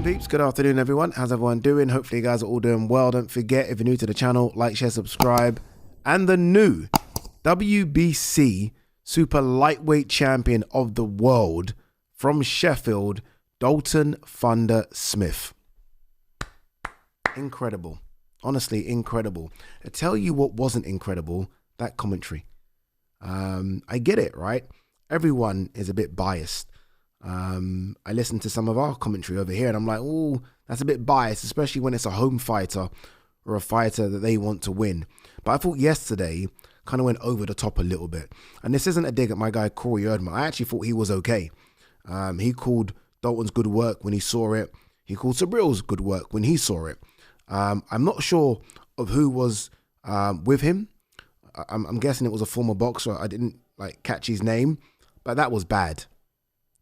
peeps, good afternoon everyone. How's everyone doing? Hopefully you guys are all doing well. Don't forget, if you're new to the channel, like, share, subscribe. And the new WBC super lightweight champion of the world from Sheffield, Dalton Thunder Smith. Incredible. Honestly, incredible. I tell you what wasn't incredible, that commentary. I get it, right? Everyone is a bit biased. I listen to some of our commentary over here and I'm like, oh, that's a bit biased, especially when it's a home fighter or a fighter that they want to win. But I thought yesterday kind of went over the top a little bit. And this isn't a dig at my guy, Corey Erdman. I actually thought he was okay. He called Dalton's good work when he saw it. He called Surbiel's good work when he saw it. I'm not sure of who was with him. I'm guessing it was a former boxer. I didn't catch his name, but that was bad.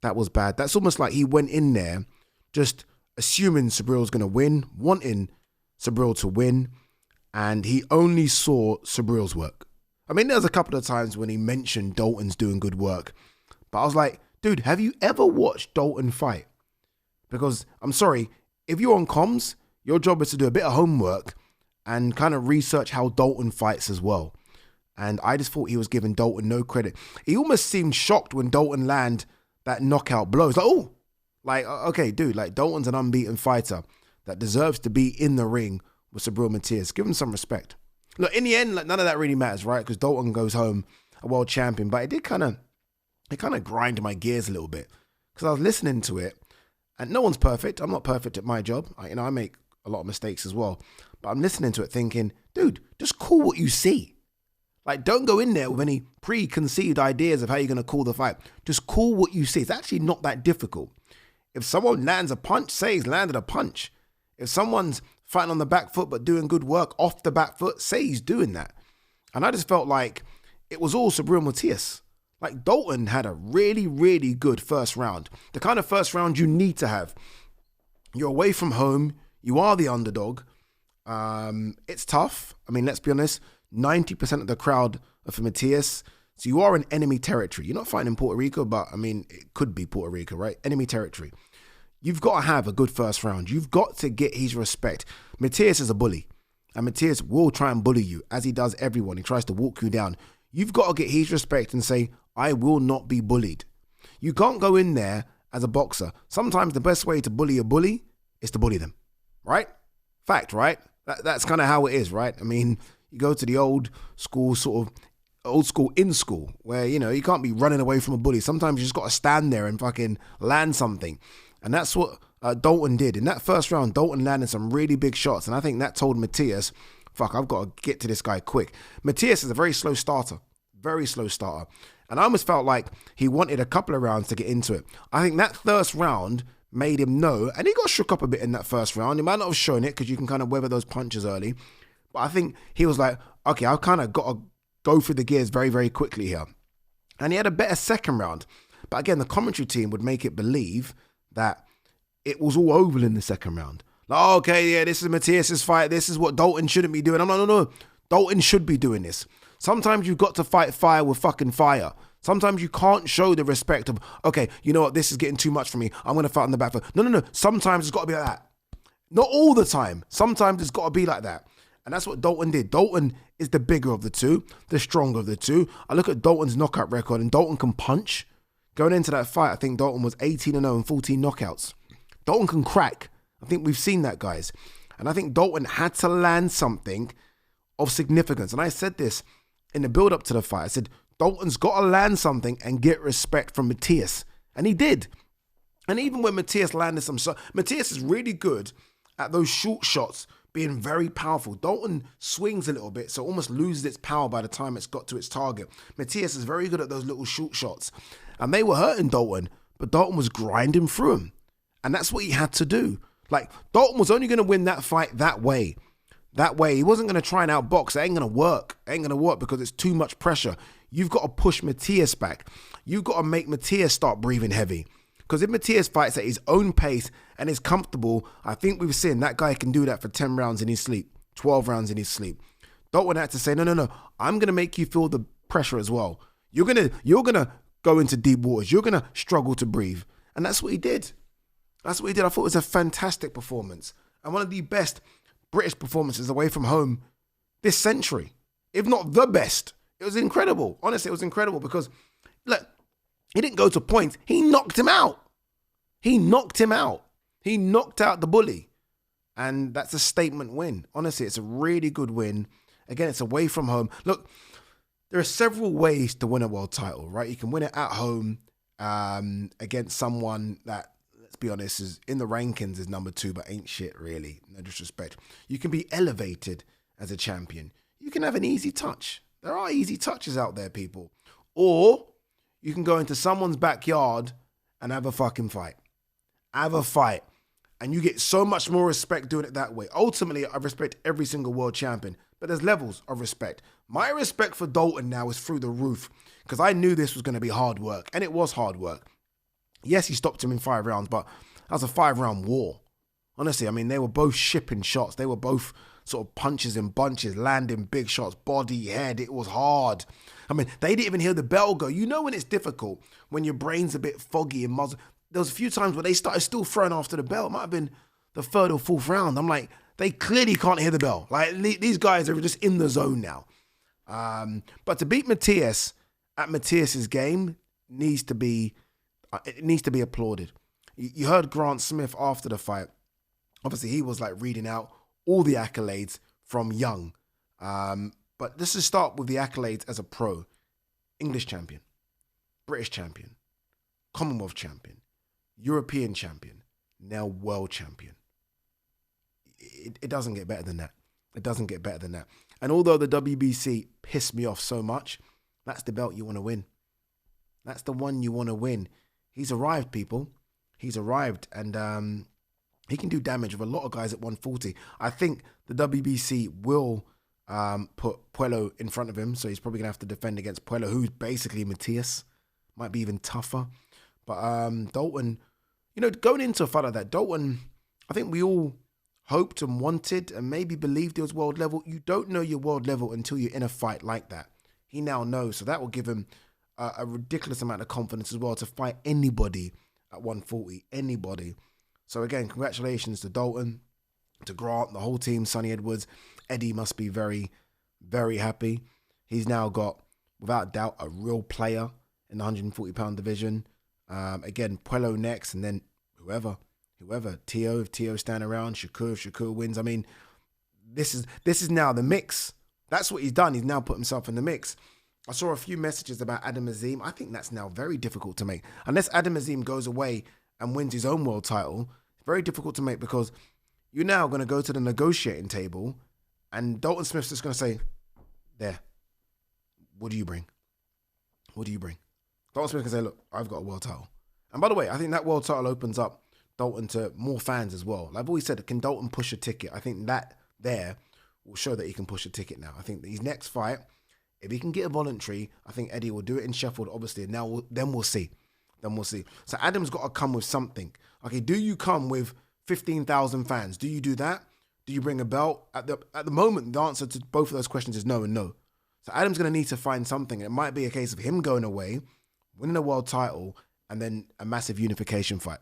That was bad. That's almost like he went in there just assuming Surbiel's going to win, wanting Surbiel to win, and he only saw Surbiel's work. I mean, there was a couple of times when he mentioned Dalton's doing good work, but I was like, dude, have you ever watched Dalton fight? Because I'm sorry, if you're on comms, your job is to do a bit of homework and kind of research how Dalton fights as well. And I just thought he was giving Dalton no credit. He almost seemed shocked when Dalton landed that knockout blow. It's like, oh, okay, dude, Dalton's an unbeaten fighter that deserves to be in the ring with Surbiel Matias. Give him some respect. Look, in the end, none of that really matters, right? Because Dalton goes home a world champion. But it did kind of grind my gears a little bit because I was listening to it, and no one's perfect. I'm not perfect at my job. I make a lot of mistakes as well. But I'm listening to it thinking, dude, just call what you see. Don't go in there with any preconceived ideas of how you're going to call the fight. Just call what you see. It's actually not that difficult. If someone lands a punch, say he's landed a punch. If someone's fighting on the back foot but doing good work off the back foot, say he's doing that. And I just felt like it was all Surbiel Matias. Dalton had a really, really good first round. The kind of first round you need to have. You're away from home. You are the underdog. It's tough. I mean, let's be honest. 90% of the crowd are for Matias. So you are in enemy territory. You're not fighting in Puerto Rico, but I mean, it could be Puerto Rico, right? Enemy territory. You've got to have a good first round. You've got to get his respect. Matias is a bully. And Matias will try and bully you, as he does everyone. He tries to walk you down. You've got to get his respect and say, I will not be bullied. You can't go in there as a boxer. Sometimes the best way to bully a bully is to bully them, right? Fact, right? That's kind of how it is, right? I mean, you go to the old school in school where, you can't be running away from a bully. Sometimes you just got to stand there and fucking land something. And that's what Dalton did. In that first round, Dalton landed some really big shots. And I think that told Matias, fuck, I've got to get to this guy quick. Matias is a very slow starter. Very slow starter. And I almost felt like he wanted a couple of rounds to get into it. I think that first round made him know, and he got shook up a bit in that first round. He might not have shown it because you can kind of weather those punches early. But I think he was like, okay, I've kind of got to go through the gears very, very quickly here. And he had a better second round. But again, the commentary team would make it believe that it was all oval in the second round. Okay, yeah, this is Matias' fight. This is what Dalton shouldn't be doing. I'm like, no. Dalton should be doing this. Sometimes you've got to fight fire with fucking fire. Sometimes you can't show the respect of, okay, you know what, this is getting too much for me. I'm going to fight on the back foot. No. Sometimes it's got to be like that. Not all the time. Sometimes it's got to be like that. And that's what Dalton did. Dalton is the bigger of the two, the stronger of the two. I look at Dalton's knockout record, and Dalton can punch. Going into that fight, I think Dalton was 18-0 and 14 knockouts. Dalton can crack. I think we've seen that, guys. And I think Dalton had to land something of significance. And I said this in the build-up to the fight. I said, Dalton's got to land something and get respect from Matias. And he did. And even when Matias landed some shots, Matias is really good at those short shots being very powerful. Dalton swings a little bit, so it almost loses its power by the time it's got to its target. Matias is very good at those little short shots. And they were hurting Dalton, but Dalton was grinding through them. And that's what he had to do. Dalton was only going to win that fight that way. That way. He wasn't going to try and outbox. It ain't going to work. It ain't going to work because it's too much pressure. You've got to push Matias back. You've got to make Matias start breathing heavy. Because if Matias fights at his own pace and is comfortable, I think we've seen that guy can do that for 10 rounds in his sleep, 12 rounds in his sleep. Dalton had to say, no. I'm going to make you feel the pressure as well. You're going to go into deep waters. You're going to struggle to breathe. And that's what he did. That's what he did. I thought it was a fantastic performance and one of the best British performances away from home this century, if not the best. It was incredible. Honestly, it was incredible because, look, he didn't go to points. He knocked him out. He knocked him out. He knocked out the bully. And that's a statement win. Honestly, it's a really good win. Again, it's away from home. Look, there are several ways to win a world title, right? You can win it at home against someone that, let's be honest, is in the rankings is number 2, but ain't shit really. No disrespect. You can be elevated as a champion. You can have an easy touch. There are easy touches out there, people. Or you can go into someone's backyard and have a fucking fight. Have a fight. And you get so much more respect doing it that way. Ultimately, I respect every single world champion, but there's levels of respect. My respect for Dalton now is through the roof because I knew this was going to be hard work, and it was hard work. Yes, he stopped him in 5 rounds, but that was a 5-round war. Honestly, I mean, they were both shipping shots. They were both sort of punches in bunches, landing big shots, body, head. It was hard. I mean, they didn't even hear the bell go. You know when it's difficult, when your brain's a bit foggy and muzzled. There was a few times where they started still throwing after the bell. It might have been the 3rd or 4th round. I'm like, they clearly can't hear the bell. Like, these guys are just in the zone now. But to beat Matias at Matias's game needs to be applauded. You heard Grant Smith after the fight. Obviously, he was like reading out all the accolades from Young. But let's just start with the accolades as a pro. English champion, British champion, Commonwealth champion, European champion, now world champion. It doesn't get better than that. It doesn't get better than that. And although the WBC pissed me off so much, that's the belt you want to win. That's the one you want to win. He's arrived, people. He's arrived, and he can do damage with a lot of guys at 140. I think the WBC will put Puello in front of him, so he's probably going to have to defend against Puello, who's basically Matias. Might be even tougher. But Dalton, you know, going into a fight like that, Dalton, I think we all hoped and wanted and maybe believed he was world level. You don't know your world level until you're in a fight like that. He now knows, so that will give him a ridiculous amount of confidence as well to fight anybody at 140, anybody. So again, congratulations to Dalton, to Grant, the whole team, Sonny Edwards. Eddie must be very, very happy. He's now got, without doubt, a real player in the 140-pound division. Again, Puello next, and then whoever. Tio, if Tio stand around, Shakur, if Shakur wins. I mean, this is now the mix. That's what he's done. He's now put himself in the mix. I saw a few messages about Ade Gman. I think that's now very difficult to make. Unless Ade Gman goes away and wins his own world title, it's very difficult to make because you're now going to go to the negotiating table and Dalton Smith's just going to say, there, what do you bring? What do you bring? Dalton Smith can say, look, I've got a world title. And by the way, I think that world title opens up Dalton to more fans as well. Like I've always said, can Dalton push a ticket? I think that there will show that he can push a ticket now. I think that his next fight, if he can get a voluntary, I think Eddie will do it in Sheffield, obviously. And now then we'll see. Then we'll see. So Adam's got to come with something. Okay, do you come with 15,000 fans? Do you do that? Do you bring a belt? At the moment, the answer to both of those questions is no and no. So Adam's going to need to find something. It might be a case of him going away, winning a world title, and then a massive unification fight.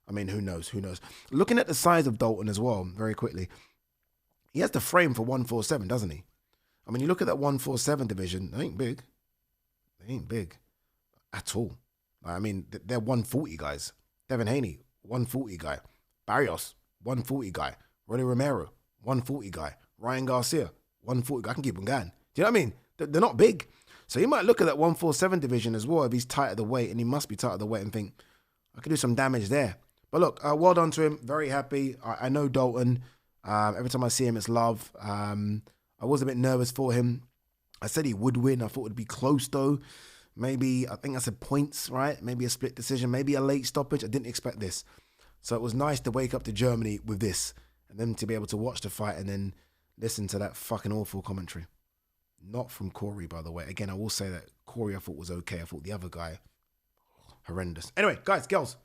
I mean, who knows? Who knows? Looking at the size of Dalton as well, very quickly, he has the frame for 147, doesn't he? I mean, you look at that 147 division, they ain't big. They ain't big at all. I mean, they're 140 guys. Devin Haney, 140 guy. Barrios, 140 guy. Ronnie Romero, 140 guy. Ryan Garcia, 140 guy. I can keep them going. Do you know what I mean? They're not big. So you might look at that 147 division as well if he's tight at the weight, and he must be tight at the weight, and think, I could do some damage there. But look, well done to him. Very happy. I know Dalton. Every time I see him, it's love. I was a bit nervous for him. I said he would win. I thought it would be close, though. Maybe, I think I said points, right? Maybe a split decision. Maybe a late stoppage. I didn't expect this. So it was nice to wake up to Germany with this. And then to be able to watch the fight and then listen to that fucking awful commentary. Not from Corey, by the way. Again, I will say that Corey I thought was okay. I thought the other guy, horrendous. Anyway, guys, girls.